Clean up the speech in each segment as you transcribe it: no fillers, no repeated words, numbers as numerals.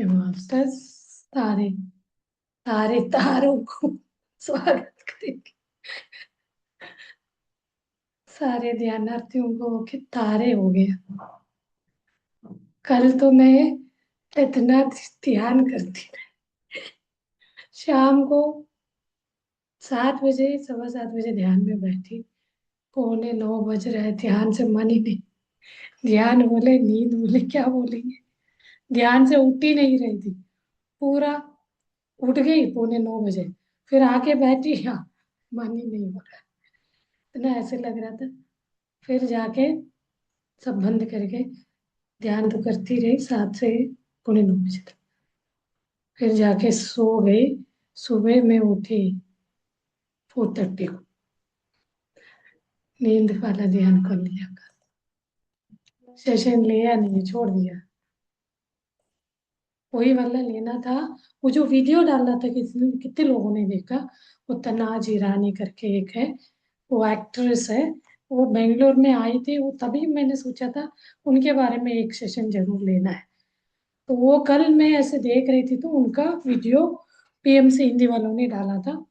Masters तारे तारे तारों को स्वागत करेंगे। सारे ध्यानार्थियों को कि तारे हो गया। कल तो मैं इतना ध्यान करती रही। शाम को 7 बजे 7:15 ध्यान में बैठी। 8:45 बज रहे, ध्यान से मन ही नहीं। ध्यान बोले नींद बोले क्या बोलेंगे। ध्यान से उठ ही नहीं रही थी। पूरा उठ गई 8:45 बजे। फिर आके बैठी, हाँ, मन ही नहीं हो रहा। इतना ऐसे लग रहा था। फिर जाके सब बंद करके ध्यान तो करती रही 7 से 8:45 तक। फिर जाके सो गई। सुबह में उठी 4:30 को। नींद वाला ध्यान कर लिया। सेशन लिया नहीं, छोड़ दिया। वही वाला लेना था। वो जो वीडियो डाला था, कितने लोगों ने देखा। वो तनाज ईरानी करके एक है, वो एक्ट्रेस है। वो बेंगलोर में आई थी, वो तभी मैंने सोचा था उनके बारे में एक सेशन जरूर लेना है। तो वो कल मैं ऐसे देख रही थी तो उनका वीडियो पीएमसी हिंदी वालों ने डाला था।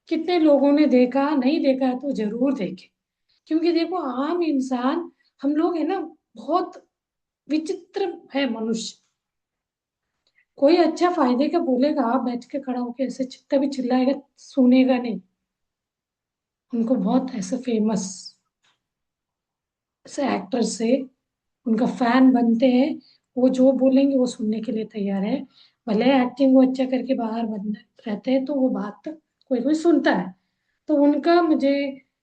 कितने लोगों ने देखा, नहीं देखा है तो जरूर देखे। क्योंकि देखो, आम इंसान हम लोग है ना, बहुत विचित्र है मनुष्य। कोई अच्छा फायदे का बोलेगा, आप बैठ के खड़ा होके ऐसे चित्ता भी चिल्लाएगा, सुनेगा नहीं। उनको बहुत ऐसे फेमस ऐसे एक्टर से उनका फैन बनते हैं। वो जो बोलेंगे वो सुनने के लिए तैयार है। भले एक्टिंग वो अच्छा करके बाहर बन रहते हैं तो वो बात कोई कोई सुनता है। तो उनका मुझे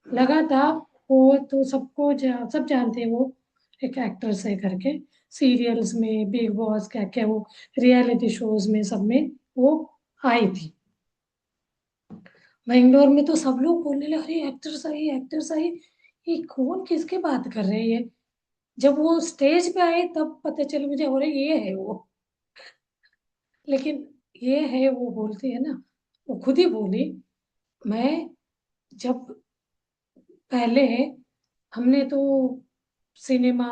लगा था। वो तो सब जानते हैं वो एक एक्ट्रेस है करके। सीरियल्स में, बिग बॉस, क्या क्या वो रियलिटी शोज में, सब में वो आई थी। बेंगलोर में तो सब लोग बोलने लगे, अरे एक्ट्रेस आई, एक्ट्रेस आई। ये कौन, किसके बात कर रहे हैं ये। जब वो स्टेज पे आए तब पता चला मुझे, अरे ये है वो। लेकिन ये है वो बोलती है ना, वो खुद ही बोली। मैं जब पहले, हमने तो cinema,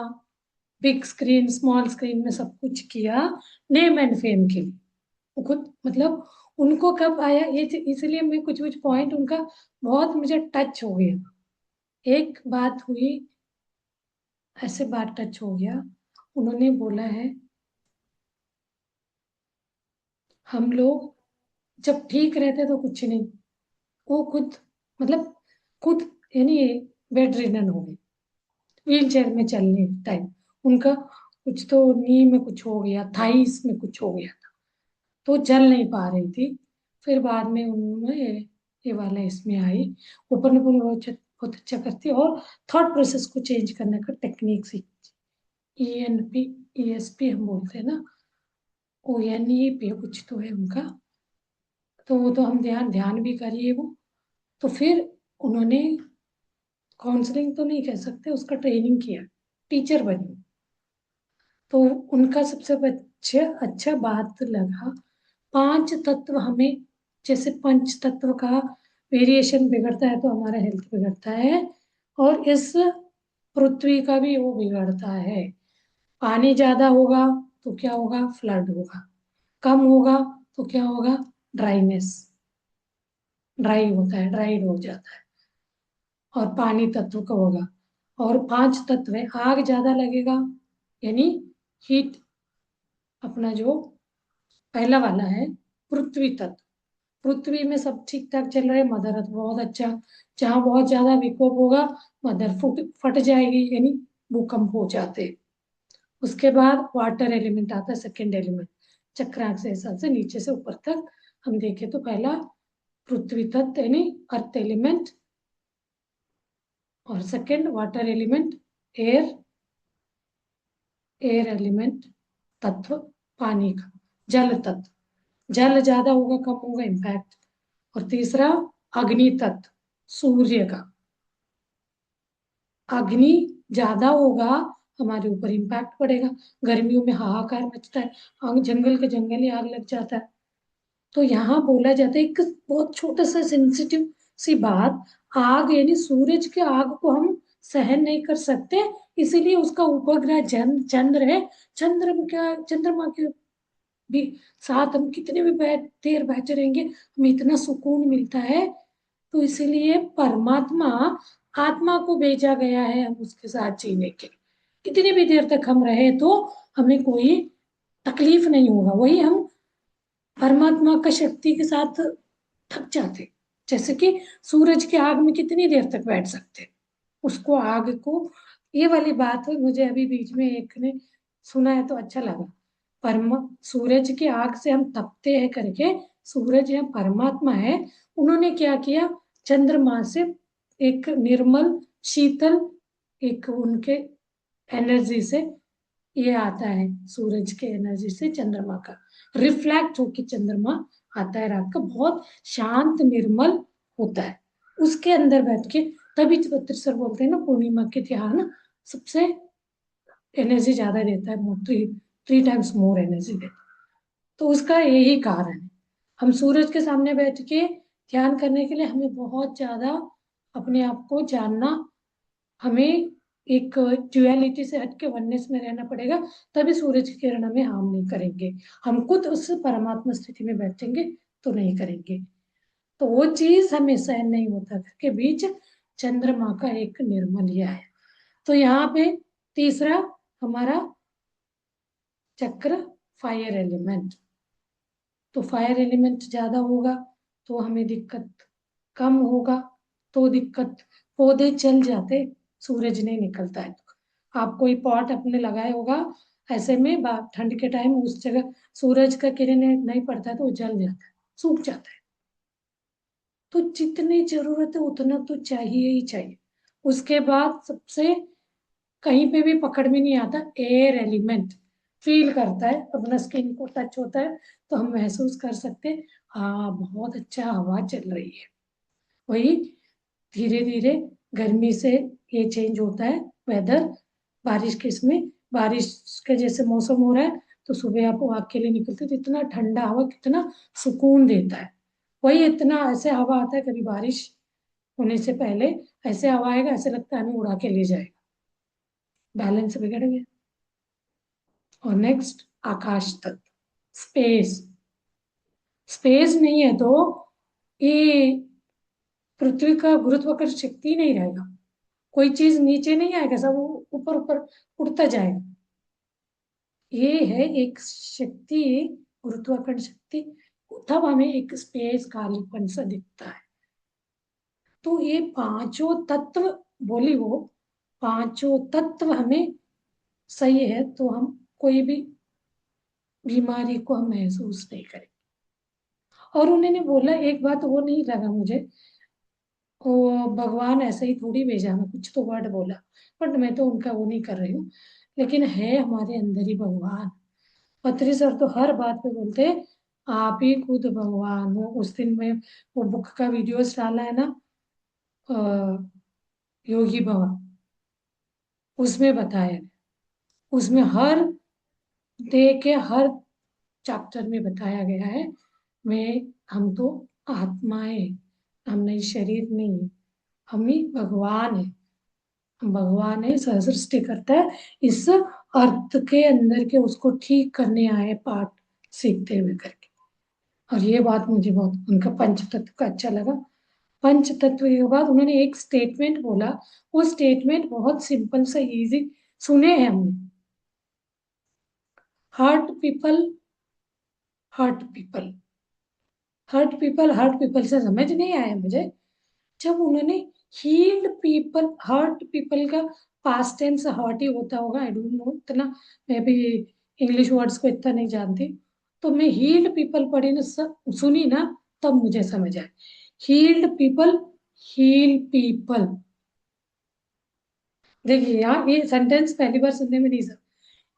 big screen, small screen में सब कुछ किया नेम एंड फेम के लिए। वो खुद मतलब उनको कब आया ये, इसलिए मैं कुछ कुछ पॉइंट उनका बहुत मुझे टच हो गया। एक बात हुई, ऐसे बात टच हो गया। उन्होंने बोला है, हम लोग जब ठीक रहते तो कुछ नहीं। वो खुद मतलब खुद यानी बेड रिडन हो गई, व्हील चेयर में चलने टाइम उनका कुछ तो नी में कुछ हो गया, थाइस में कुछ हो गया था। तो चल नहीं पा रही थी। फिर बाद में उन्होंने ये वाला इसमें आई। ऊपर ने पूरी बहुत अच्छा करती है, और थॉट प्रोसेस को चेंज करने का टेक्निक सीखती। ENP, ESP हम बोलते हैं ना, ONEP कुछ तो है उनका। तो वो तो हम ध्यान ध्यान भी करिए वो। तो फिर उन्होंने काउंसलिंग तो नहीं कह सकते, उसका ट्रेनिंग किया, टीचर बनी। तो उनका सबसे अच्छा अच्छा बात लगा, 5 तत्व हमें, जैसे पंच तत्व का वेरिएशन बिगड़ता है तो हमारा हेल्थ बिगड़ता है, और इस पृथ्वी का भी वो बिगड़ता है। पानी ज्यादा होगा तो क्या होगा, फ्लड होगा। कम होगा तो क्या होगा, ड्राइनेस, ड्राई होता है, ड्राइड हो जाता है। और पानी तत्व का होगा। और 5 तत्व है, आग ज्यादा लगेगा यानी हीट। अपना जो पहला वाला है पृथ्वी तत्व, पृथ्वी में सब ठीक ठाक चल रहा है, मदर अर्थ बहुत अच्छा। जहाँ बहुत ज्यादा विकोप होगा, मदर फुट फट जाएगी, यानी भूकंप हो जाते हैं। उसके बाद वाटर एलिमेंट आता है, सेकेंड एलिमेंट। चक्रांक से हिसाब से नीचे से ऊपर तक हम देखें तो पहला पृथ्वी तत्व यानी अर्थ एलिमेंट, और second water element, air, air element तत्व, पानी का, जल तत्व, जल ज्यादा होगा कम होगा इम्पैक्ट। और तीसरा अग्नि तत्व, सूर्य का। अग्नि ज्यादा होगा, हमारे ऊपर इम्पैक्ट पड़ेगा। गर्मियों में हाहाकार मचता है, आग, जंगल के जंगल ही आग लग जाता है। तो यहाँ बोला जाता है एक बहुत छोटा सा सेंसिटिव सी बात, आग यानी सूरज के आग को हम सहन नहीं कर सकते। इसीलिए उसका उपग्रह चंद्र है। चंद्रमा के भी साथ हम कितने भी देर बैठे रहेंगे, हमें इतना सुकून मिलता है। तो इसीलिए परमात्मा आत्मा को भेजा गया है हम उसके साथ जीने के लिए। कितनी भी देर तक हम रहे तो हमें कोई तकलीफ नहीं होगा। वही हम परमात्मा का शक्ति के साथ थक जाते, जैसे कि सूरज की आग में कितनी देर तक बैठ सकते, उसको आग को। ये वाली बात मुझे अभी बीच में एक ने सुना है तो अच्छा लगा। सूरज की आग से हम तपते हैं करके, सूरज या परमात्मा है, उन्होंने क्या किया, चंद्रमा से एक निर्मल शीतल, एक उनके एनर्जी से ये आता है, सूरज के एनर्जी से चंद्रमा का रिफ्लेक्ट होके चंद्रमा आता है रात का, बहुत शांत निर्मल होता है। उसके अंदर बैठ के, तभी बद्री सर बोलते हैं ना पूर्णिमा के ध्यान सबसे एनर्जी ज्यादा देता है, three three times more energy देता है। तो उसका यही कारण है। हम सूरज के सामने बैठ के ध्यान करने के लिए हमें बहुत ज्यादा अपने आप को जानना, हमें एक ड्युअलिटी से हटके वननेस में रहना पड़ेगा, तभी सूरज की किरण हमें हार्म नहीं करेंगे। हम खुद उस परमात्मा स्थिति में बैठेंगे तो नहीं करेंगे। तो वो चीज हमें सहन नहीं होता के बीच चंद्रमा का एक निर्मल है। तो यहाँ पे तीसरा हमारा चक्र फायर एलिमेंट। तो फायर एलिमेंट ज्यादा होगा तो हमें दिक्कत कम होगा, तो दिक्कत, पौधे जल जाते सूरज नहीं निकलता है तो। आप कोई पॉट अपने लगाए होगा, ऐसे में ठंड के टाइम उस जगह सूरज का किरण नहीं पड़ता तो वो जल जाता है, सूख जाता है। तो जितनी जरूरत है उतना तो चाहिए ही चाहिए। उसके बाद सबसे कहीं पे भी पकड़ में नहीं आता, एयर एलिमेंट फील करता है, अपना स्किन को टच होता है तो हम महसूस कर सकते हैं, हाँ बहुत अच्छा हवा चल रही है। वही धीरे धीरे गर्मी से ये चेंज होता है वेदर, बारिश के इसमें, बारिश के जैसे मौसम हो रहा है तो सुबह आप वॉक के लिए निकलते तो इतना ठंडा हवा कितना सुकून देता है। वही इतना ऐसे हवा आता है, कभी बारिश होने से पहले ऐसे हवा आएगा, ऐसे लगता है हमें उड़ा के ले जाएगा, बैलेंस बिगड़ गया। और नेक्स्ट आकाश तत्व, स्पेस। स्पेस नहीं है तो ये पृथ्वी का गुरुत्वाकर्षण शक्ति नहीं रहेगा, कोई चीज नीचे नहीं आएगा, सब ऊपर ऊपर उड़ता जाएगा। ये है एक शक्ति, गुरुत्वाकर्षण शक्ति, तब हमें एक स्पेस खालीपन सा दिखता है। तो ये पांचों तत्व बोली वो, पांचों तत्व हमें सही है तो हम कोई भी बीमारी को हम महसूस नहीं करें। और उन्होंने बोला एक बात वो नहीं लगा मुझे, वो भगवान ऐसे ही थोड़ी भेजा हमें, कुछ तो वर्ड बोला, बट मैं तो उनका वो नहीं कर रही हूँ, लेकिन है हमारे अंदर ही भगवान। पत्री सर तो हर बात पे बोलते हैं आप ही खुद भगवान हो। उस दिन में वो बुक का वीडियोस डाला है ना, योगी बाबा, उसमें बताया है, उसमें हर डे के हर चैप्टर में बताया गया है, मैं, हम तो आत्माएं, हम नहीं शरीर नहीं, हम ही भगवान है। भगवान है, सह सृष्टि करता है, इस अर्थ के अंदर के उसको ठीक करने आए पाठ सीखते हुए करके। और ये बात मुझे बहुत उनका पंच तत्व का अच्छा लगा। पंच तत्व के बाद उन्होंने एक स्टेटमेंट बोला, वो स्टेटमेंट बहुत सिंपल सा इजी, सुने हैं हमने, hurt people, hurt people, hurt people, hurt people से समझ नहीं आया मुझे। जब उन्होंने हील्ड पीपल, हर्ट पीपल का पास्ट टेंस हर्ट ही होता होगा, आई डोंट नो इतना, मैं भी इंग्लिश वर्ड्स को इतना नहीं जानती। तो मैं हील्ड पीपल पढ़ी ना, सुनी ना, तब मुझे समझ आया, हील्ड पीपल, हील पीपल। देखिए यार ये सेंटेंस पहली बार सुनने में नहीं समझ,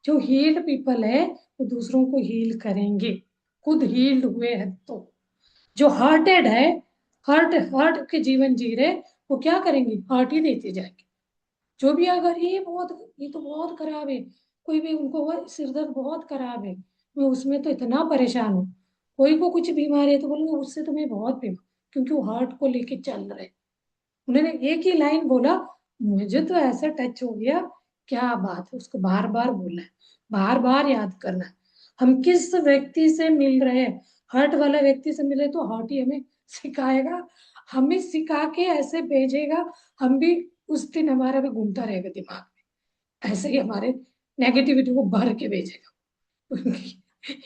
जो हील्ड पीपल है वो दूसरों को हील करेंगे, खुद हील्ड हुए हैं तो। जो हर्टेड है, हर्ट हर्ट के जीवन जी रहे, वो क्या करेंगे, हर्ट ही देते जाएंगे। जो भी अगर ये तो बहुत खराब है, कोई भी उनको वो सिर दर्द बहुत खराब है, मैं उसमें तो इतना परेशान हूँ, कोई को कुछ बीमारी है तो बोलेंगे उससे तो मैं बहुत बीमार, क्योंकि वो हार्ट को लेके चल रहे। उन्होंने एक ही लाइन बोला, मुझे तो ऐसा टच हो गया, क्या बात है, उसको बार बार बोलना है, बार बार याद करना है। हम किस व्यक्ति से मिल रहे हैं, हर्ट वाला व्यक्ति से मिल रहे तो हर्ट ही हमें सिखाएगा, हमें सिखा के ऐसे भेजेगा, हम भी उस दिन हमारा भी घूमता रहेगा दिमाग में, ऐसे ही हमारे नेगेटिविटी को भर के भेजेगा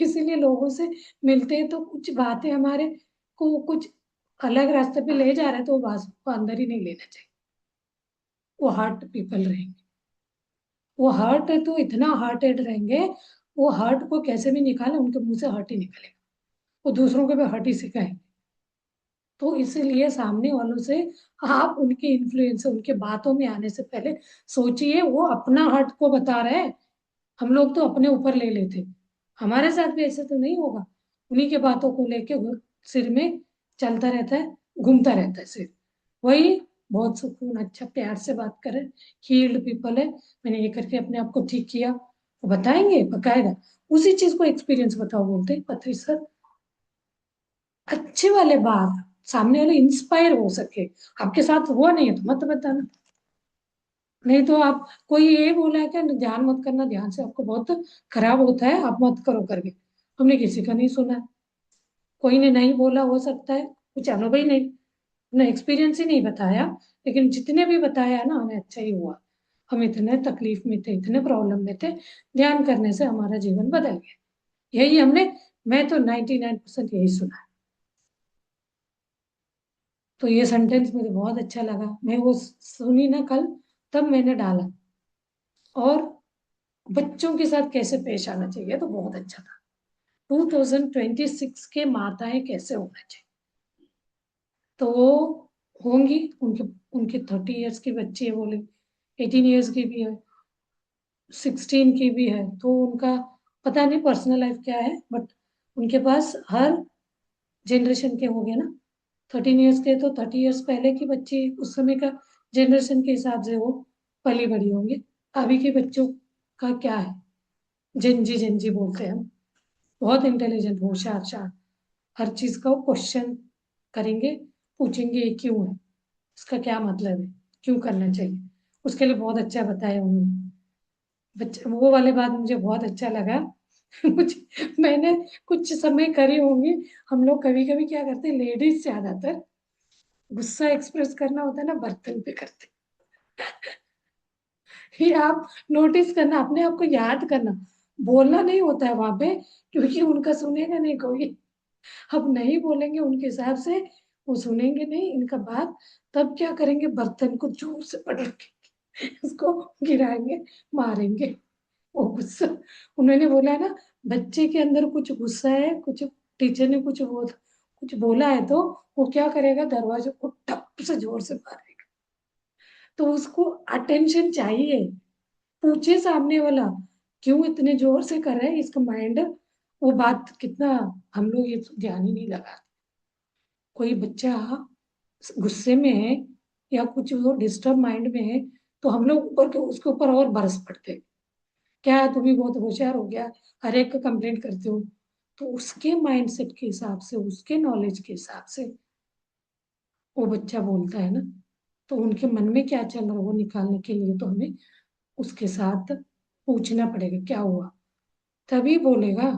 इसीलिए लोगों से मिलते हैं तो कुछ बातें हमारे को कुछ अलग रास्ते पे ले जा रहे हैं तो वो बात को अंदर ही नहीं लेना चाहिए। वो हार्ट पीपल रहेंगे, वो हर्ट है तो इतना हार्टेड रहेंगे, वो हर्ट को कैसे भी निकाले उनके मुंह से हर्ट ही निकलेगा, वो दूसरों को भी हर्ट ही सिखाएंगे। तो इसीलिए सामने वालों से आप उनके इन्फ्लुएंस से उनके बातों में आने से पहले सोचिए वो अपना हर्ट को बता रहे हैं, हम लोग तो अपने ऊपर ले लेते, हमारे साथ भी ऐसे तो नहीं होगा, उन्हीं के बातों को लेके वो सिर में चलता रहता है, घूमता रहता है सिर। वही बहुत सुकून अच्छा प्यार से बात करें, हील्ड पीपल है, मैंने ये करके अपने आप को ठीक किया, वो बताएंगे बकायदा, उसी चीज को एक्सपीरियंस बताओ बोलते हैं पत्री सर, अच्छे वाले बात, सामने वाले इंस्पायर हो सके। आपके साथ हुआ नहीं है तो मत बताना, नहीं तो आप कोई ये बोला है क्या ध्यान मत करना, ध्यान से आपको बहुत खराब होता है आप मत करो करके, हमने किसी का नहीं सुना, कोई ने नहीं बोला, हो सकता है कुछ अनुभव ही नहीं, ना एक्सपीरियंस ही नहीं बताया, लेकिन जितने भी बताया ना हमें अच्छा ही हुआ, हम इतने तकलीफ में थे, इतने प्रॉब्लम में थे, ध्यान करने से हमारा जीवन बदल गया, यही हमने, मैं तो 99% यही सुना है। तो ये सेंटेंस मुझे बहुत अच्छा लगा, मैं वो सुनी ना कल, तब मैंने डाला, और बच्चों के साथ कैसे पेश आना चाहिए तो बहुत अच्छा था, 2026 के माताएं कैसे होना चाहिए, तो वो होंगी, उनके उनके 30 इयर्स के बच्चे बोले, 18 इयर्स की भी है, 16 की भी है, तो उनका पता नहीं पर्सनल लाइफ क्या है, बट उनके पास हर जनरेशन के हो गए ना, 13 इयर्स के तो 30 इयर्स पहले की बच्ची उस समय का जनरेशन के हिसाब से वो पली बड़ी होंगे, अभी के बच्चों का क्या है, जेनजी जेनजी बोलते हैं हम, बहुत इंटेलिजेंट होशियार शार, हर चीज का वो क्वेश्चन करेंगे, पूछेंगे ये क्यों है, इसका क्या मतलब है, क्यों करना चाहिए, उसके लिए बहुत अच्छा बताया उन्होंने, बच्चे वो वाले बात मुझे बहुत अच्छा लगा मुझे, मैंने कुछ समय करी होंगी, हम लोग कभी कभी क्या करते हैं लेडीज ज्यादातर गुस्सा एक्सप्रेस करना होता है ना बर्तन पे करते, ये आप नोटिस करना, अपने आप को याद करना, बोलना नहीं होता है वहां पे, क्योंकि उनका सुनेगा नहीं कोई, अब नहीं बोलेंगे उनके हिसाब से, वो सुनेंगे नहीं इनका बात, तब क्या करेंगे बर्तन को जोर से पकड़ के उसको गिराएंगे, मारेंगे, वो गुस्सा, उन्होंने बोला है ना, बच्चे के अंदर कुछ गुस्सा है, कुछ टीचर ने कुछ बोला है तो वो क्या करेगा, दरवाजे को टप से जोर से मारेगा, तो उसको अटेंशन चाहिए, पूछे सामने वाला क्यों इतने जोर से कर रहा है, इसका माइंड वो बात कितना, हम लोग ये ध्यान ही नहीं लगा, कोई बच्चा गुस्से में है या कुछ वो डिस्टर्ब माइंड में है, तो हम लोग ऊपर के उसके ऊपर और बरस पड़ते हैं, क्या तुम भी बहुत होशियार हो गया, हर एक का कंप्लेंट करते हो, तो उसके माइंडसेट के हिसाब से उसके नॉलेज के हिसाब से वो बच्चा बोलता है ना, तो उनके मन में क्या चल रहा है वो निकालने के लिए तो हमें उसके साथ पूछना पड़ेगा क्या हुआ, तभी बोलेगा,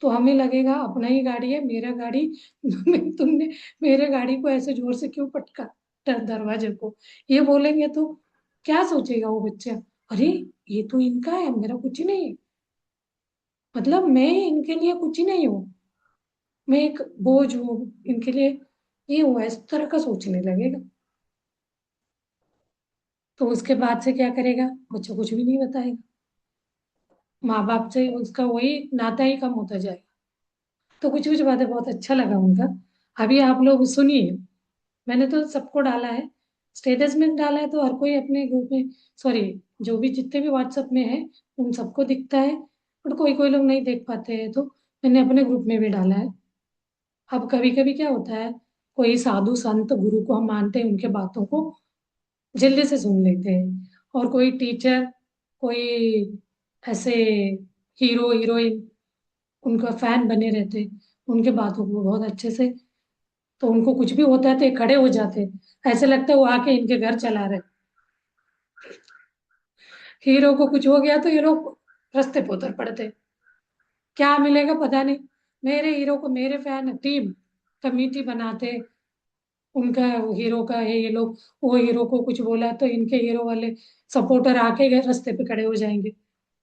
तो हमें लगेगा अपना ही गाड़ी है मेरा गाड़ी तुमने मेरे गाड़ी को ऐसे जोर से क्यों पटका, दरवाजे को, ये बोलेंगे तो क्या सोचेगा वो बच्चा, अरे ये तो इनका है मेरा कुछ ही नहीं है, मतलब मैं इनके लिए कुछ ही नहीं हूँ, मैं एक बोझ हूँ इनके लिए, ये हुआ इस तरह का सोचने लगेगा, तो उसके बाद से क्या करेगा, बच्चा कुछ भी नहीं बताएगा, माँ बाप से उसका वही नाता ही कम होता जाएगा, तो कुछ कुछ बातें बहुत अच्छा लगा उनका, अभी आप लोग सुनिए, मैंने तो सबको डाला है, स्टेटस में डाला है तो हर कोई अपने ग्रुप में, सॉरी जो भी जितने भी व्हाट्सएप में है उन सबको दिखता है, बट कोई कोई लोग नहीं देख पाते हैं तो मैंने अपने ग्रुप में भी डाला है। अब कभी कभी क्या होता है, कोई साधु संत गुरु को हम मानते हैं उनके बातों को जल्दी से सुन लेते हैं, और कोई टीचर, कोई ऐसे हीरो हीरोइन उनका फैन बने रहते हैं, उनके बातों को बहुत अच्छे से, तो उनको कुछ भी होता है तो ये खड़े हो जाते हैं, ऐसे लगता है वो आके इनके घर चला रहे, हीरो को कुछ हो गया तो ये लोग रास्ते पे उतर पड़ते, क्या मिलेगा पता नहीं। मेरे हीरो को मेरे फैन टीम कमेटी बनाते, उनका हीरो का है ये लोग, वो हीरो को कुछ बोला तो इनके हीरो वाले सपोर्टर आके गए रास्ते पे खड़े हो जाएंगे।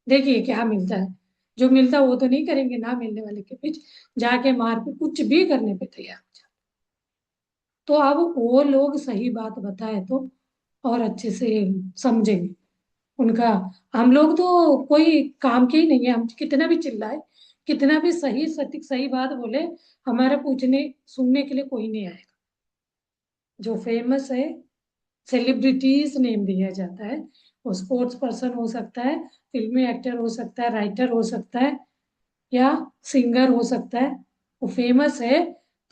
देखिए क्या मिलता है। जो मिलता है वो तो नहीं करेंगे, ना मिलने वाले के बीच जाके मार पे कुछ भी करने पे तैयार हो जाते। तो अब वो लोग सही बात बताए तो और अच्छे से समझेंगे उनका। हम लोग तो कोई काम के ही नहीं है, हम कितना भी चिल्लाए, कितना भी सही सटीक सही बात बोले, हमारे पूछने सुनने के लिए कोई नहीं आएगा। जो फेमस है, सेलिब्रिटीज नेम दिया जाता है, वो स्पोर्ट्स पर्सन हो सकता है, फिल्मी एक्टर हो सकता है, राइटर हो सकता है, या सिंगर हो सकता है। वो फेमस है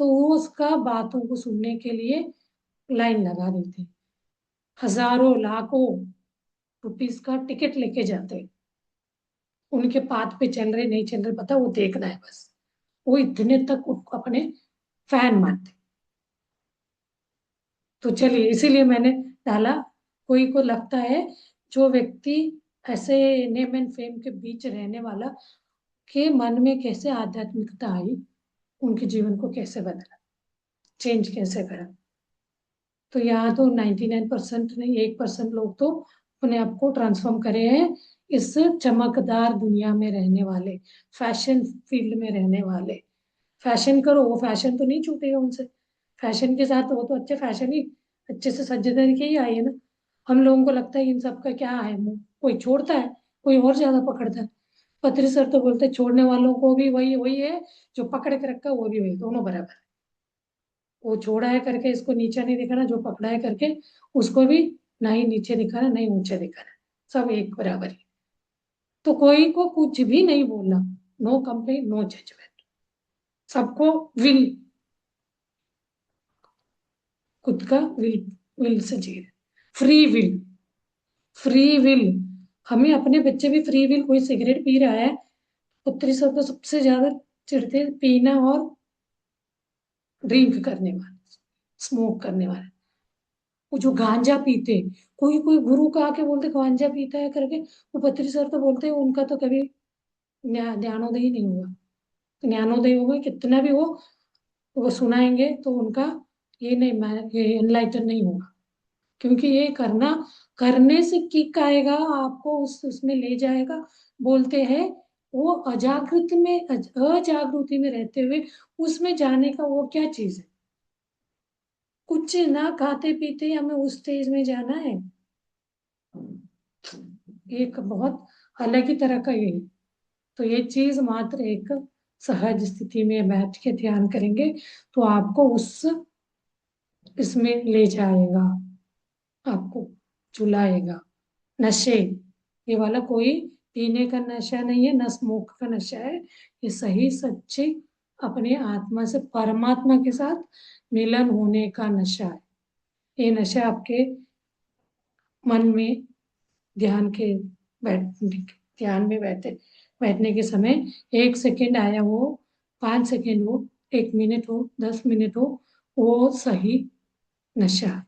तो वो उसका बातों को सुनने के लिए लाइन लगा देते हैं, हजारों लाखों रुपीस का टिकट लेके जाते हैं। उनके पाथ पे चल रहे नहीं चल रहे पता, वो देखना है बस। वो इतने तक उनको अपने फैन मानते। तो चलिए इसीलिए मैंने डाला। कोई को लगता है जो व्यक्ति ऐसे नेम एंड फेम के बीच रहने वाला के मन में कैसे आध्यात्मिकता आई, उनके जीवन को कैसे बदला, चेंज कैसे करा। तो यहाँ तो 99% नहीं, 1% लोग तो अपने आप को ट्रांसफॉर्म करे हैं इस चमकदार दुनिया में रहने वाले, फैशन फील्ड में रहने वाले। फैशन करो, वो फैशन तो नहीं छूटेगा उनसे। फैशन के साथ वो तो अच्छे फैशन ही अच्छे से सज्जे करके ही आई है ना। हम लोगों को लगता है इन सब का क्या है मुंह, कोई छोड़ता है, कोई और ज्यादा पकड़ता है। पत्री सर तो बोलते हैं, छोड़ने वालों को भी वही वही है, जो पकड़ के रखा है वो भी वही, दोनों बराबर है। वो छोड़ा है करके इसको नीचा नहीं दिखाना, जो पकड़ा है करके उसको भी ना ही नीचे दिखाना नहीं ऊंचे दिखाना, सब एक बराबर है। तो कोई को कुछ भी नहीं बोलना, नो कंप्लेन नो जजमेंट, सबको विल, खुद का विल से चाहिए, फ्री विल, फ्री विल। हमें अपने बच्चे भी फ्री विल, कोई सिगरेट पी रहा है, पुत्री सब को सबसे ज्यादा चिढ़ते पीना और ड्रिंक करने वाले, स्मोक करने वाले। वो जो गांजा पीते, कोई कोई गुरु का आके बोलते गांजा पीता है करके, वो पत्री सर तो बोलते हैं उनका तो कभी ज्ञानोदय ही नहीं हुआ। ज्ञानोदय होगा कितना भी हो, वो सुनाएंगे तो उनका ये नहीं, ये एनलाइटन नहीं होगा। क्योंकि ये करना, करने से किक आएगा आपको, उसमें ले जाएगा। बोलते हैं वो अजागृत में अजागृति में रहते हुए उसमें जाने का वो क्या चीज है। कुछ ना खाते पीते हमें उस स्टेज में जाना है, एक बहुत अलग ही तरह का ये है। तो ये चीज मात्र एक सहज स्थिति में बैठ के ध्यान करेंगे तो आपको उस इसमें ले जाएगा, आपको चुलाएगा। नशे, ये वाला कोई पीने का नशा नहीं है, ना स्मोक का नशा है। ये सही सच्चे अपने आत्मा से परमात्मा के साथ मिलन होने का नशा है। ये नशा आपके मन में ध्यान के बैठ ध्यान में बैठने के समय 1 सेकेंड आया हो, 5 सेकेंड हो, 1 मिनट हो, 10 मिनट हो, वो सही नशा है।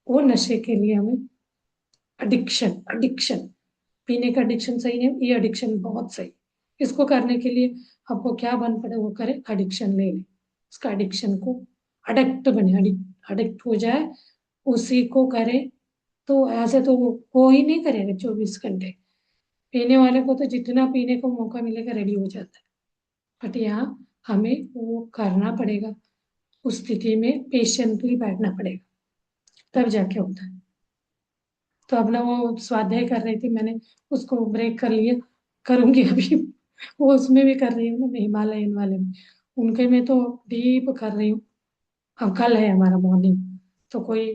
वो नशे के लिए हमें एडिक्शन, एडिक्शन, पीने का एडिक्शन सही नहीं, ये एडिक्शन बहुत सही। इसको करने के लिए आपको क्या बन पड़े वो करें, एडिक्शन ले लें, उसका एडिक्शन को अडिक्ट बने, अडिक्ट हो जाए, उसी को करें। तो ऐसे तो वो कोई नहीं करेगा 24 घंटे। पीने वाले को तो जितना पीने को मौका मिलेगा रेडी हो जाता है, बट यहाँ हमें वो करना पड़ेगा, उस स्थिति में पेशेंटली बैठना पड़ेगा, तब जाके होता है। तो अपना वो स्वाध्याय कर रही थी मैंने, उसको ब्रेक कर लिया, करूंगी अभी। वो उसमें भी कर रही हूँ ना, मैं हिमालयन वाले में, उनके में तो डीप कर रही हूँ। अब कल है हमारा मॉर्निंग, तो कोई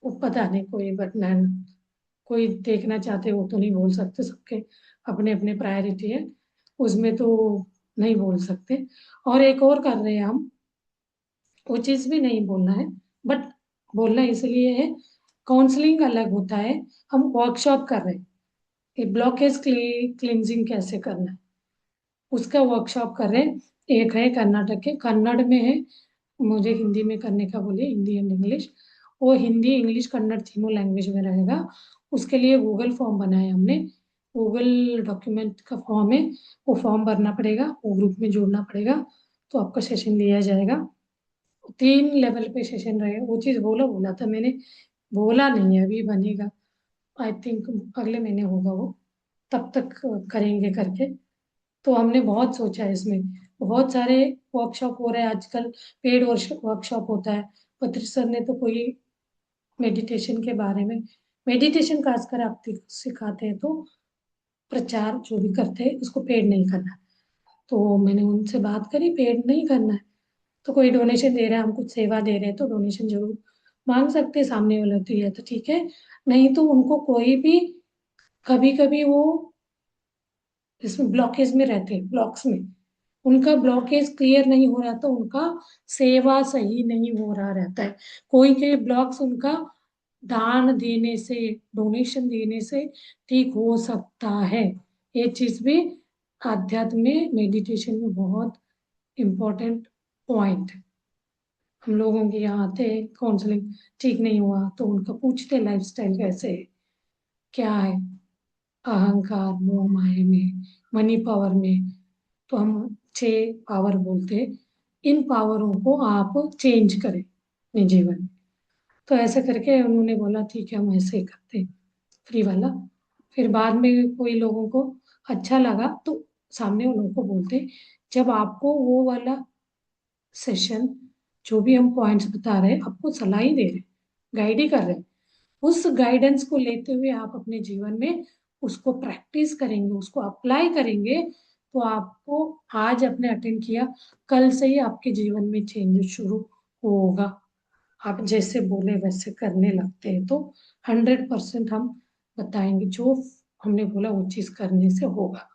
वो पता नहीं, कोई बटना कोई देखना चाहते हो तो नहीं बोल सकते, सबके अपने अपने प्रायोरिटी है, उसमें तो नहीं बोल सकते। और एक और कर रहे हैं हम, वो चीज भी नहीं बोलना है, बट बोलना इसलिए है, काउंसलिंग अलग होता है, हम वर्कशॉप कर रहे हैं, ये ब्लॉकेज क्लींजिंग कैसे करना है उसका वर्कशॉप कर रहे हैं। एक है कर्नाटक के, कन्नड़ में है, मुझे हिंदी में करने का बोले, हिंदी एंड इंग्लिश। वो हिंदी इंग्लिश कन्नड़ तीनों लैंग्वेज में रहेगा। उसके लिए गूगल फॉर्म बनाया हमने, गूगल डॉक्यूमेंट का फॉर्म है, वो फॉर्म भरना पड़ेगा, वो ग्रुप में जोड़ना पड़ेगा, तो आपका सेशन लिया जाएगा। 3 लेवल पे सेशन रहेगा। वो चीज़ बोला बोला था मैंने, बोला नहीं है, अभी बनेगा। आई थिंक अगले महीने होगा वो, तब तक करेंगे करके। तो हमने बहुत सोचा है इसमें। बहुत सारे वर्कशॉप हो रहे हैं आजकल, पेड वर्कशॉप होता है। पत्र सर ने तो कोई मेडिटेशन के बारे में, मेडिटेशन खासकर आप सिखाते हैं, तो प्रचार जो भी करते हैं उसको पेड नहीं करना। तो मैंने उनसे बात करी, पेड नहीं करना है। तो कोई डोनेशन दे रहा है, हम कुछ सेवा दे रहे हैं, तो डोनेशन जरूर मांग सकते हैं सामने वाला, तो ये तो ठीक है। नहीं तो उनको कोई भी, कभी कभी वो इसमें ब्लॉकेज में रहते हैं, ब्लॉक्स में, उनका ब्लॉकेज क्लियर नहीं हो रहा, तो उनका सेवा सही नहीं हो रहा रहता है। कोई के ब्लॉक्स उनका दान देने से, डोनेशन देने से ठीक हो सकता है। ये चीज भी आध्यात्म में, मेडिटेशन में बहुत इम्पोर्टेंट पॉइंट। हम लोगों के यहाँ आते हैं, काउंसलिंग ठीक नहीं हुआ तो उनका पूछते लाइफस्टाइल कैसे है, क्या है, अहंकार मोह माया में, मनी पावर में। तो हम 6 पावर बोलते हैं, इन पावरों को आप चेंज करें अपने जीवन में। तो ऐसे करके उन्होंने बोला ठीक है, हम ऐसे ही करते हैं, फ्री वाला। फिर बाद में कोई लोगों को अच्छा लगा तो सामने वालों को बोलते, जब आपको वो वाला सेशन, जो भी हम पॉइंट्स बता रहे हैं, आपको सलाह ही दे रहे, गाइड ही कर रहे हैं, उस गाइडेंस को लेते हुए आप अपने जीवन में उसको प्रैक्टिस करेंगे, उसको अप्लाई करेंगे, तो आपको आज आपने अटेंड किया, कल से ही आपके जीवन में चेंज शुरू होगा। आप जैसे बोले वैसे करने लगते हैं तो 100% हम बताएंगे, जो हमने बोला वो चीज करने से होगा।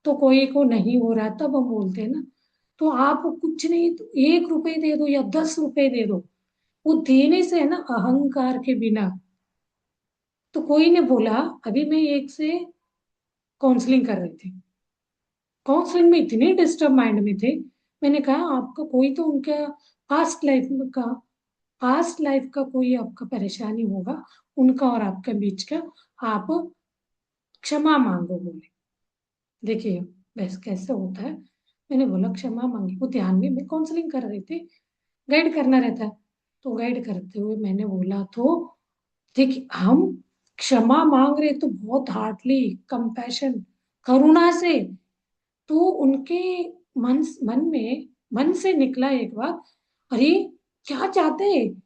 तो कोई को नहीं हो रहा तब हम बोलते हैं ना, तो आप कुछ नहीं तो 1 रुपए दे दो या 10 रुपए दे दो, वो देने से है ना, अहंकार के बिना। तो कोई ने बोला, अभी मैं एक से काउंसलिंग कर रही थी, काउंसलिंग में इतने डिस्टर्ब माइंड में थे, मैंने कहा आपका कोई तो उनका पास्ट लाइफ का, पास्ट लाइफ का कोई आपका परेशानी होगा, उनका और आपका बीच का, आप क्षमा मांगो बोले। देखिए बस कैसे होता है। मैंने बोला क्षमा मांगी, वो ध्यान में, मैं काउंसलिंग कर रही थी, गाइड करना रहता है, तो गाइड करते हुए मैंने बोला, तो देखिए हम क्षमा मांग रहे तो बहुत हार्डली, कंपैशन, करुणा से, तो उनके मन में, मन से निकला एक बार, अरे क्या चाहते हैं,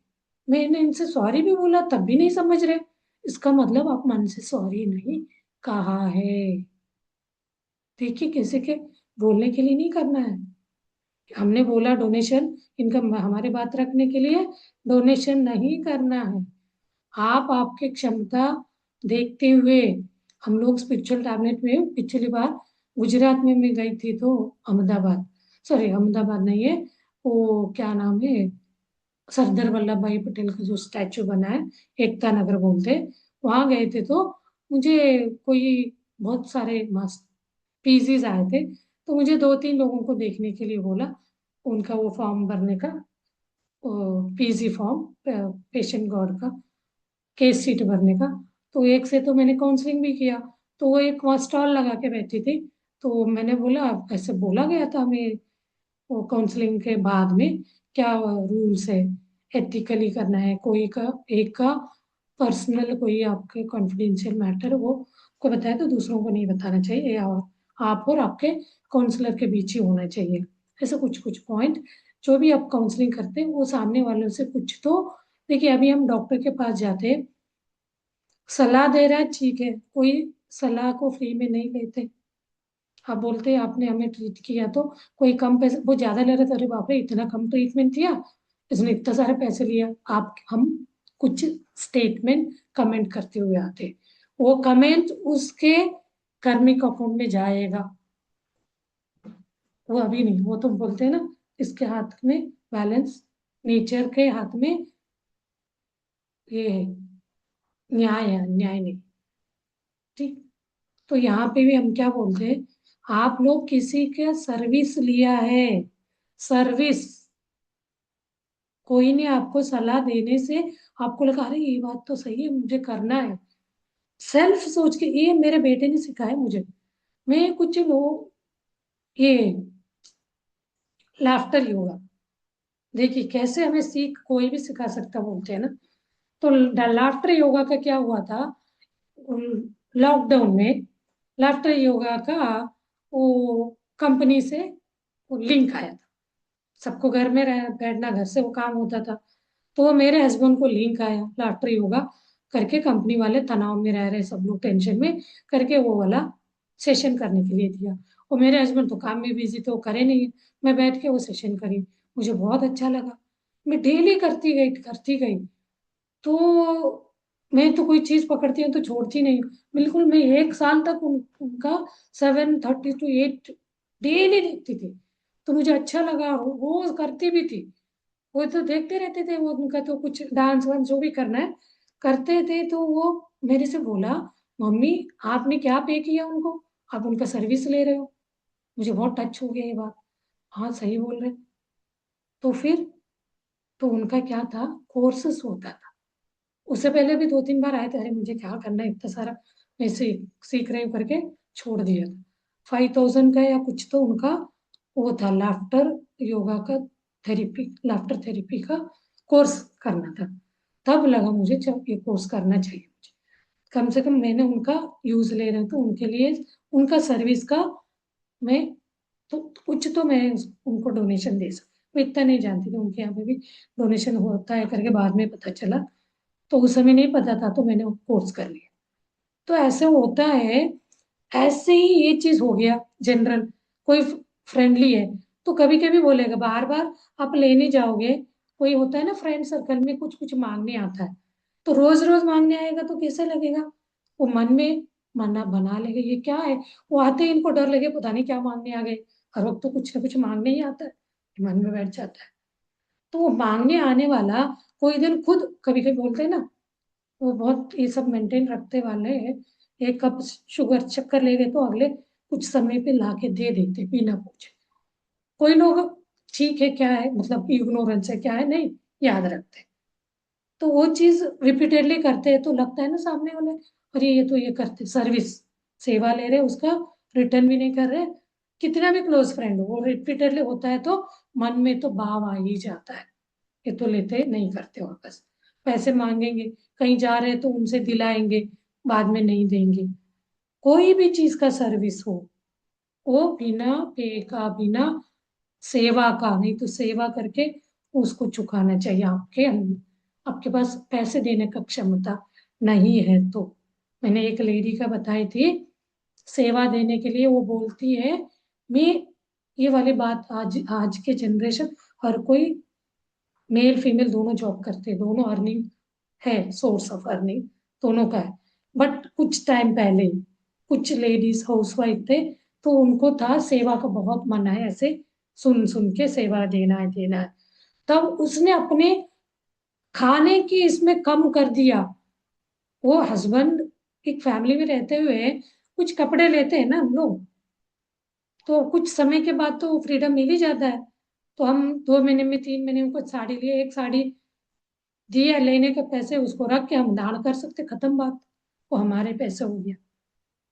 मैंने इनसे सॉरी भी बोला तब भी नहीं समझ रहे, इसका मतलब आप मन से सॉरी नहीं कहा है। देखिए किसी के बोलने के लिए नहीं करना है। हमने बोला डोनेशन, इनका हमारी बात रखने के लिए डोनेशन नहीं करना है। आप आपकी क्षमता देखते हुए, हम लोग स्पिरिचुअल टैबलेट में पिछली बार गुजरात में मैं गई थी, तो अहमदाबाद, सॉरी अहमदाबाद नहीं है, वो क्या नाम है, सरदार वल्लभ भाई पटेल का जो स्टैचू बना है, एकता नगर बोलते, वहां गए थे। तो मुझे कोई बहुत सारे मस्त पीसीज आए थे, तो मुझे 2-3 लोगों को देखने के लिए बोला, उनका वो फॉर्म भरने का, पीजी फॉर्म, पेशेंट गॉड का, केस सीट भरने का। तो एक से तो मैंने काउंसलिंग भी किया, तो वो एक वहाँ स्टॉल लगा के बैठी थी, तो मैंने बोला, ऐसे बोला गया था हमें वो काउंसलिंग के बाद में, क्या रूल्स है, एथिकली करना है, कोई का एक का पर्सनल कोई आपके कॉन्फिडेंशियल मैटर वो को बताया तो दूसरों को नहीं बताना चाहिए, और आप और आपके काउंसलर के बीच ही होना चाहिए। ऐसे कुछ कुछ पॉइंट, जो भी आप काउंसलिंग करते हैं वो सामने वालों से कुछ तो, देखिए अभी हम डॉक्टर के पास जाते हैं, सलाह दे रहा है ठीक है, कोई सलाह को फ्री में नहीं लेते। आप बोलते हैं आपने हमें ट्रीट किया, तो कोई कम पैसे, वो ज्यादा ले रहे थे, अरे बाप रे इतना कम ट्रीटमेंट किया, इसने इतना सारे पैसे लिया, आप हम कुछ स्टेटमेंट कमेंट करते हुए आते हैं। वो कमेंट उसके कर्मिक अकाउंट में जाएगा, वो अभी नहीं, वो तो बोलते हैं ना, इसके हाथ में बैलेंस, नेचर के हाथ में ये है, न्याय है, न्याय नहीं। ठीक। तो यहाँ पे भी हम क्या बोलते हैं, आप लोग किसी का सर्विस लिया है, सर्विस, कोई ने आपको सलाह देने से आपको लगा अरे ये बात तो सही है मुझे करना है, सेल्फ सोच के, ये मेरे बेटे ने सिखाया मुझे। मैं कुछ लोग ये लाफ्टर योगा, देखिए कैसे हमें सीख कोई भी सिखा सकता बोलते हैं ना। तो लाफ्टर योगा का क्या हुआ था, लॉकडाउन में लाफ्टर योगा का वो कंपनी से वो लिंक आया था। सबको घर में बैठना, घर से वो काम होता था। तो वो मेरे हस्बैंड को लिंक आया लाफ्टर योगा करके, कंपनी वाले तनाव में रह रहे सब लोग, टेंशन में करके वो वाला सेशन करने के लिए दिया। और मेरे हस्बैंड तो काम में बिजी थे, वो करे नहीं। मैं बैठ के वो सेशन करी, मुझे बहुत अच्छा लगा। मैं डेली करती गई करती गई। तो मैं तो कोई चीज पकड़ती हूँ तो छोड़ती नहीं हूँ। बिल्कुल मैं 1 साल तक उनका 7:30 to 8 डेली देखती थी। तो मुझे अच्छा लगा, रोज करती भी थी। वो तो देखते रहते थे, वो उनका तो कुछ डांस वांस जो भी करना है करते थे। तो वो मेरे से बोला, मम्मी आपने क्या पे किया उनको, आप उनका सर्विस ले रहे हो। मुझे बहुत टच हो गया ये बात। हाँ सही बोल रहे। तो फिर तो उनका क्या था, कोर्सेस होता था। उससे पहले भी 2-3 बार आए थे, अरे मुझे क्या करना है इतना सारा, मैं सीख रही हूँ करके छोड़ दिया था। 5,000 का या कुछ तो उनका वो था, लाफ्टर योगा का थेरेपी, लाफ्टर थेरेपी का कोर्स करना था। तब लगा मुझे जब ये कोर्स करना चाहिए मुझे, कम से कम मैंने उनका यूज ले रहा हूँ तो उनके लिए, उनका सर्विस का मैं तो कुछ तो मैं उनको डोनेशन दे सकती। मैं इतना नहीं जानती थी उनके यहाँ पे भी डोनेशन होता है करके, बाद में पता चला। तो उस समय नहीं पता था तो मैंने कोर्स कर लिया। तो ऐसे होता है। ऐसे ही ये चीज हो गया जनरल। कोई फ्रेंडली है तो कभी कभी बोलेगा, बार बार आप लेने जाओगे। कोई होता है ना फ्रेंड सर्कल में कुछ कुछ मांगने आता है, तो रोज रोज मांगने आएगा तो कैसे लगेगा। वो मन में मना बना लेगा, ये क्या है। वो आते ही इनको डर लगे पता नहीं क्या मांगने आ गए। हर वक्त तो कुछ ना कुछ मांगने ही आता है, मन में बैठ जाता है। तो वो मांगने आने वाला कोई दिन खुद कभी कभी बोलते हैं ना, वो बहुत ये सब मेंटेन रखते वाले हैं। 1 कप शुगर शक्कर ले गए तो अगले कुछ समय पे लाके दे देते बिना पूछे। कोई लोग ठीक है क्या है, मतलब इग्नोरेंस है क्या है, नहीं याद रखते। तो वो चीज रिपीटेडली करते हैं तो लगता है ना सामने वाले, अरे ये तो ये करते सर्विस, सेवा ले रहे उसका रिटर्न भी नहीं कर रहे। कितना भी क्लोज फ्रेंड हो, वो रिपीटेडली होता है तो मन में तो भाव आ ही जाता है, ये तो लेते नहीं करते वापस। पैसे मांगेंगे, कहीं जा रहे हैं तो उनसे दिलाएंगे, बाद में नहीं देंगे। कोई भी चीज का सर्विस हो, वो बिना पे का, बिना सेवा का, नहीं तो सेवा करके उसको चुकाना चाहिए। आपके पास पैसे देने का क्षमता नहीं है तो। मैंने एक लेडी का बताई थी, सेवा देने के लिए वो बोलती है, मैं ये वाली बात, आज आज के जनरेशन हर कोई मेल फीमेल दोनों जॉब करते हैं, दोनों अर्निंग है, सोर्स ऑफ अर्निंग दोनों का है। बट कुछ टाइम पहले कुछ लेडीज हाउसवाइफ थे तो उनको था सेवा का बहुत मन है, ऐसे सुन सुन के सेवा देना है देना है। तब उसने अपने खाने की इसमें कम कर दिया। वो हस्बैंड एक फैमिली में रहते हुए कुछ कपड़े लेते हैं ना हम लोग, तो कुछ समय के बाद तो फ्रीडम मिल ही जाता है। तो हम 2 महीने में 3 महीने में कुछ साड़ी लिए, एक साड़ी दिया, लेने के पैसे उसको रख के हम दान कर सकते, खत्म बात। वो हमारे पैसे हो गया।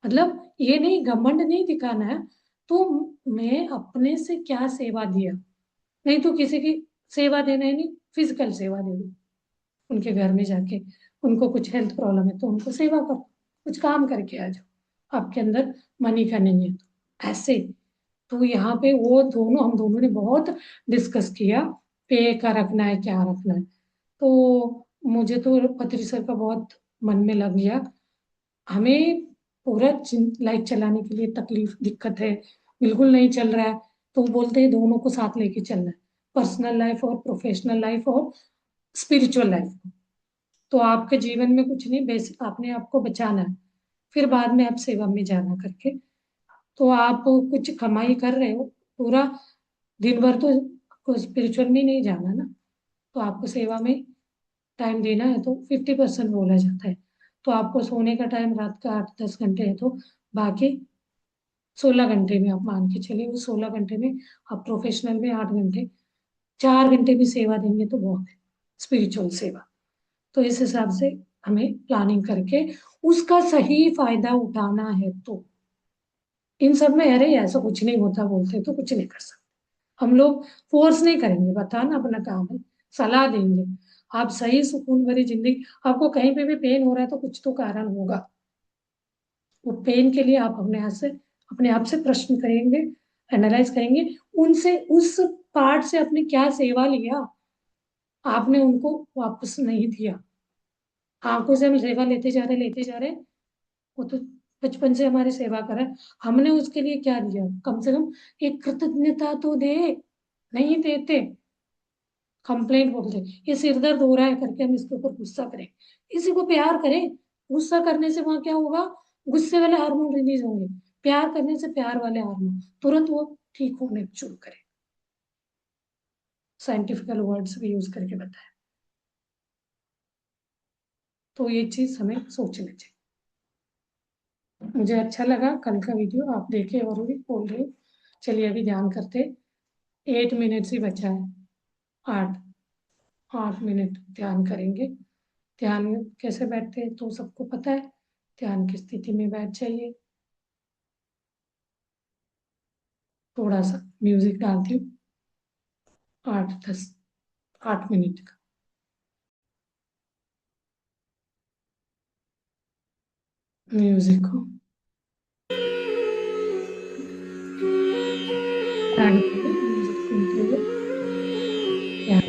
मतलब ये नहीं, घमंड नहीं दिखाना है। तो मैं अपने से क्या सेवा दिया, नहीं तो किसी की सेवा देना है, नहीं फिजिकल सेवा दे दो। उनके घर में जाके, उनको कुछ हेल्थ प्रॉब्लम है तो उनको सेवा करो, कुछ काम करके आ जाओ। आपके अंदर मनी का नहीं है तो ऐसे। तो यहाँ पे वो दोनों, हम दोनों ने बहुत डिस्कस किया, पे का रखना है क्या रखना है। तो मुझे तो पत्री सर का बहुत मन में लग गया। हमें पूरा लाइफ चलाने के लिए तकलीफ दिक्कत है, बिल्कुल नहीं चल रहा है। तो बोलते हैं दोनों को साथ लेके चलना है, पर्सनल लाइफ और प्रोफेशनल लाइफ और स्पिरिचुअल लाइफ। तो आपके जीवन में कुछ नहीं, बेसिक आपने आपको बचाना है, फिर बाद में आप सेवा में जाना करके। तो आप कुछ कमाई कर रहे हो, पूरा दिन भर तो स्पिरिचुअल में नहीं जाना ना, तो आपको सेवा में टाइम देना है तो 50% बोला जाता है। तो आपको सोने का टाइम रात का 8-10 घंटे है तो बाकी 16 घंटे में आप मान के चलिए, उस 16 घंटे में आप प्रोफेशनल में 8 घंटे, 4 घंटे भी सेवा देंगे तो बहुत है, स्पिरिचुअल सेवा। तो इस हिसाब से हमें प्लानिंग करके उसका सही फायदा उठाना है। तो इन सब में अरे ऐसा कुछ नहीं होता बोलते तो कुछ नहीं कर सकते हम लोग। फोर्स नहीं करेंगे, बताना अपना काम है, सलाह देंगे। आप सही सुकून भरी जिंदगी, आपको कहीं पे भी पेन हो रहा है तो कुछ तो कारण होगा। वो पेन के लिए आप अपने आप से प्रश्न करेंगे, एनालाइज करेंगे, उनसे उस पार्ट से आपने क्या सेवा लिया, आपने उनको वापस नहीं दिया। आंखों से हम सेवा लेते जा रहे, वो तो बचपन से हमारी सेवा कर रहा है, हमने उसके लिए क्या दिया, कम से कम एक कृतज्ञता तो दे। नहीं देते, कंप्लेंट बोलते, ये सिर दर्द हो रहा है करके हम इसके ऊपर गुस्सा करें। किसी को प्यार करें, गुस्सा करने से वहां क्या होगा, गुस्से वाले हार्मोन रिलीज होंगे, प्यार करने से प्यार वाले हार्मोन, तुरंत वो ठीक होने शुरू करें। साइंटिफिकल वर्ड्स भी यूज करके बताया। तो ये चीज हमें सोचनी चाहिए। मुझे अच्छा लगा कल का वीडियो आप देखे और भी बोल रहे हो। चलिए अभी ध्यान करते, 8 मिनट ही बचा है। 8 8 मिनट ध्यान करेंगे। ध्यान कैसे बैठते हैं तो सबको पता है, ध्यान की स्थिति में बैठ जाइए। थोड़ा सा म्यूजिक डालती हूँ, 8 मिनट का म्यूजिक को म्यूजिक सुनते हुए ध्यान।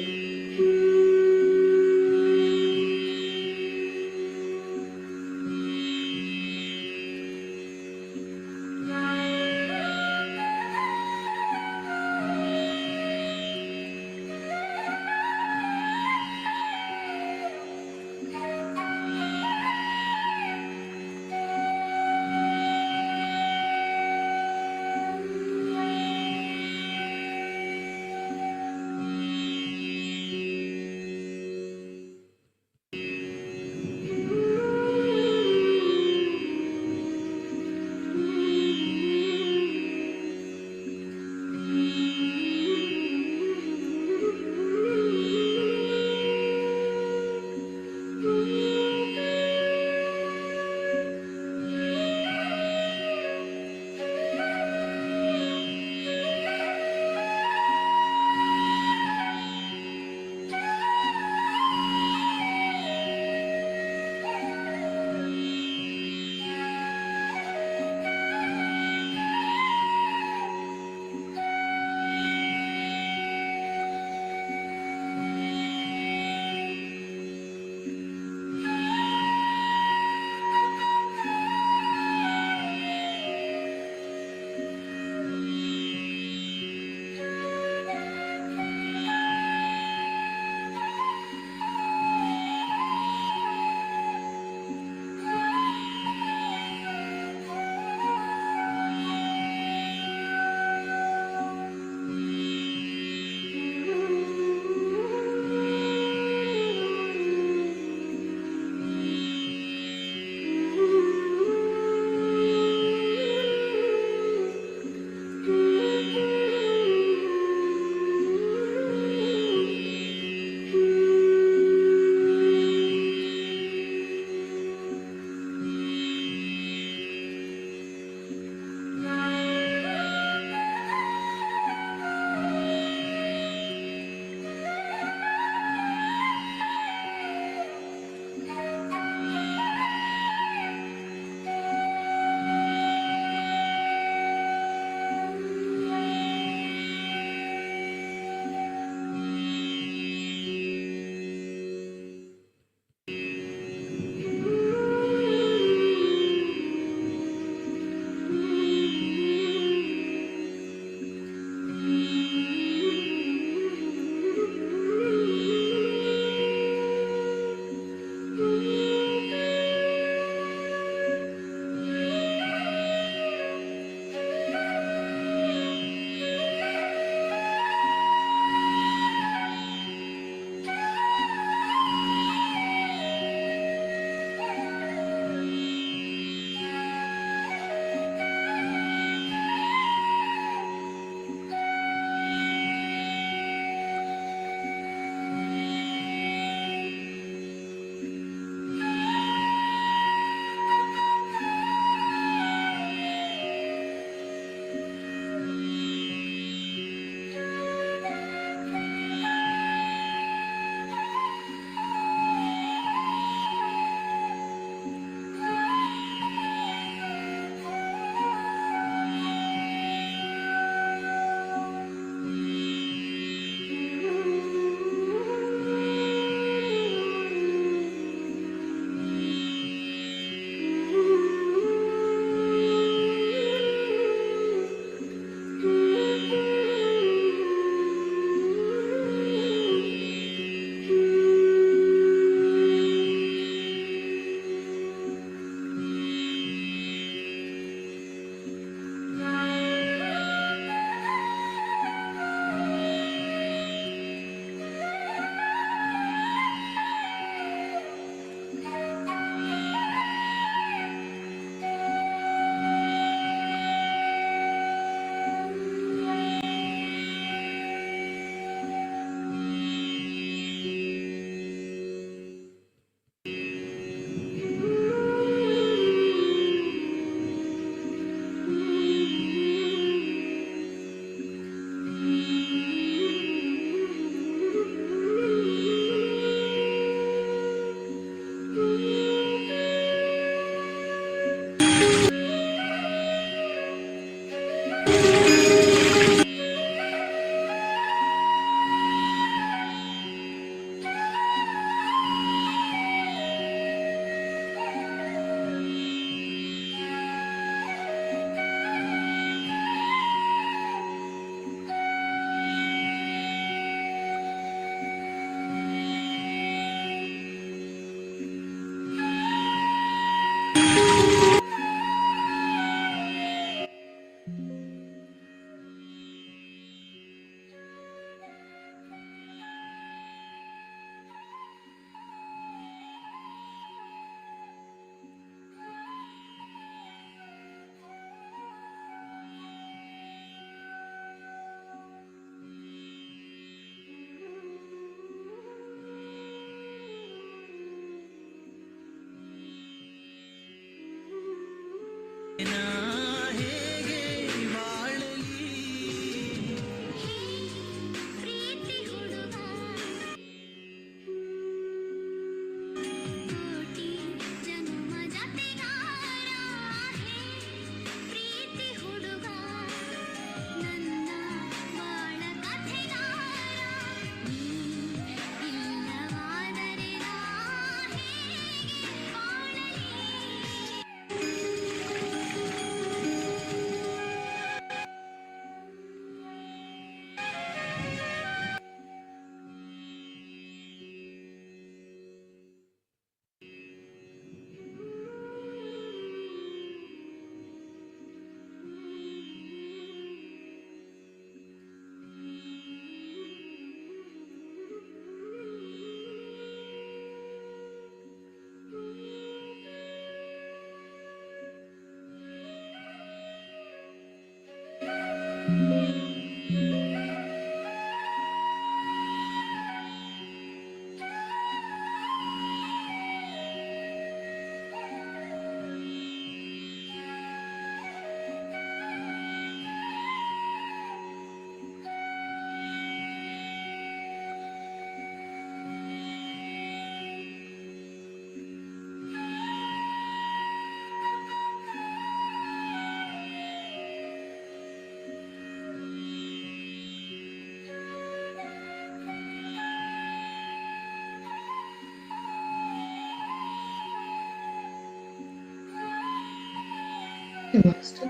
मास्टर,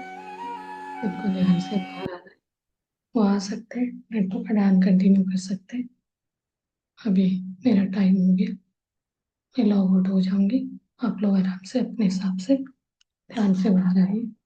उनको ध्यान से बाहर आना है। वो आ सकते हैं, नेटवर्क का ध्यान कंटिन्यू कर सकते हैं। अभी मेरा टाइम हो गया, मैं लॉग आउट हो जाऊंगी। आप लोग आराम से अपने हिसाब से ध्यान से बाहर आइए।